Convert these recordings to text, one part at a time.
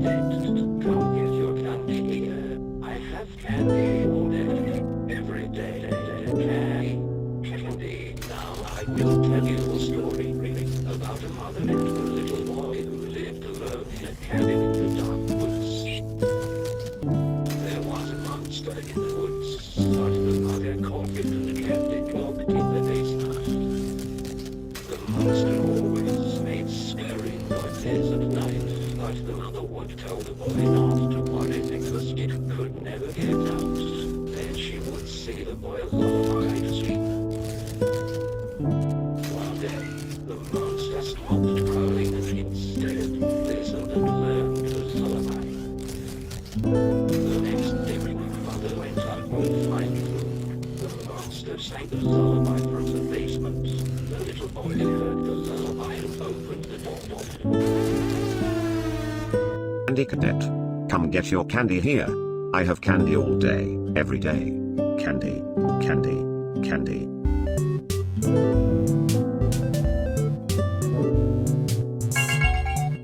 Cadet, come get your candy here. I have candy all day, every day. Candy. Now I will tell you a story about a mother and a little boy who lived alone in a cabin in the dark woods. There was a monster in the woods, but the mother caught it and kept it locked in the basement. The monster always made scary noises at night, but the mother would tell the boy not to worry because it could never get out. Then she would sing the boy a lullaby to sleep. One day, the monster stopped growling and instead listened and learned the lullaby. The next day, when my father went out to find food, the monster sang the lullaby from the basement. The little boy heard the lullaby and opened the door. Candy Cadet, come get your candy here. I have candy all day, every day. Candy, candy, candy.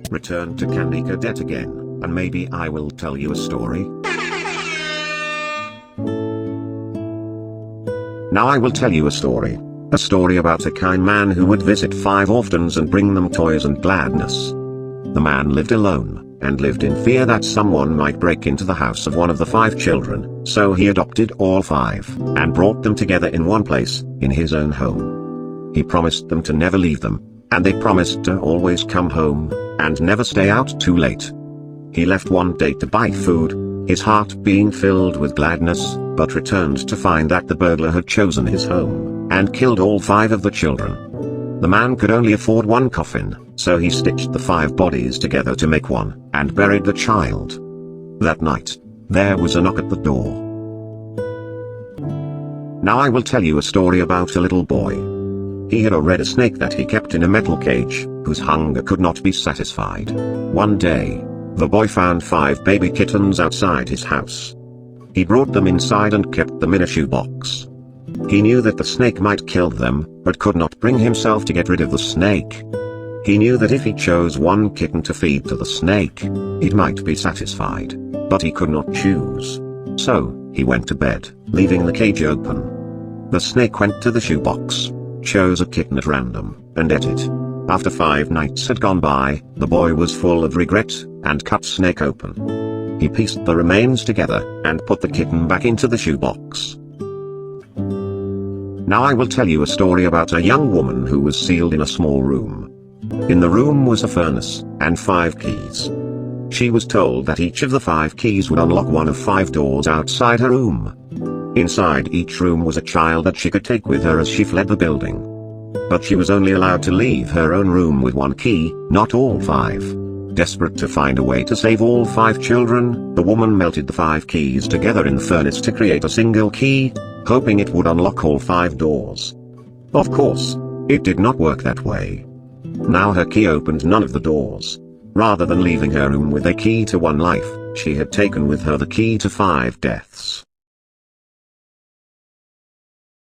Return to Candy Cadet again, and maybe I will tell you a story. Now I will tell you a story. A story about a kind man who would visit 5 orphans and bring them toys and gladness. The man lived alone, and lived in fear that someone might break into the house of one of the 5 children, so he adopted all 5, and brought them together in one place, in his own home. He promised them to never leave them, and they promised to always come home, and never stay out too late. He left one day to buy food, his heart being filled with gladness, but returned to find that the burglar had chosen his home, and killed all 5 of the children. The man could only afford one coffin, so he stitched the 5 bodies together to make one, and buried the child. That night, there was a knock at the door. Now I will tell you a story about a little boy. He had a red snake that he kept in a metal cage, whose hunger could not be satisfied. One day, the boy found 5 baby kittens outside his house. He brought them inside and kept them in a shoebox. He knew that the snake might kill them, but could not bring himself to get rid of the snake. He knew that if he chose one kitten to feed to the snake, it might be satisfied, but he could not choose. So, he went to bed, leaving the cage open. The snake went to the shoebox, chose a kitten at random, and ate it. After 5 nights had gone by, the boy was full of regret, and cut snake open. He pieced the remains together, and put the kitten back into the shoebox. Now I will tell you a story about a young woman who was sealed in a small room. In the room was a furnace, and 5 keys. She was told that each of the 5 keys would unlock one of 5 doors outside her room. Inside each room was a child that she could take with her as she fled the building. But she was only allowed to leave her own room with 1 key, not all 5. Desperate to find a way to save all 5 children, the woman melted the 5 keys together in the furnace to create a single key, hoping it would unlock all 5 doors. Of course, it did not work that way. Now her key opened none of the doors. Rather than leaving her room with a key to 1 life, she had taken with her the key to 5 deaths.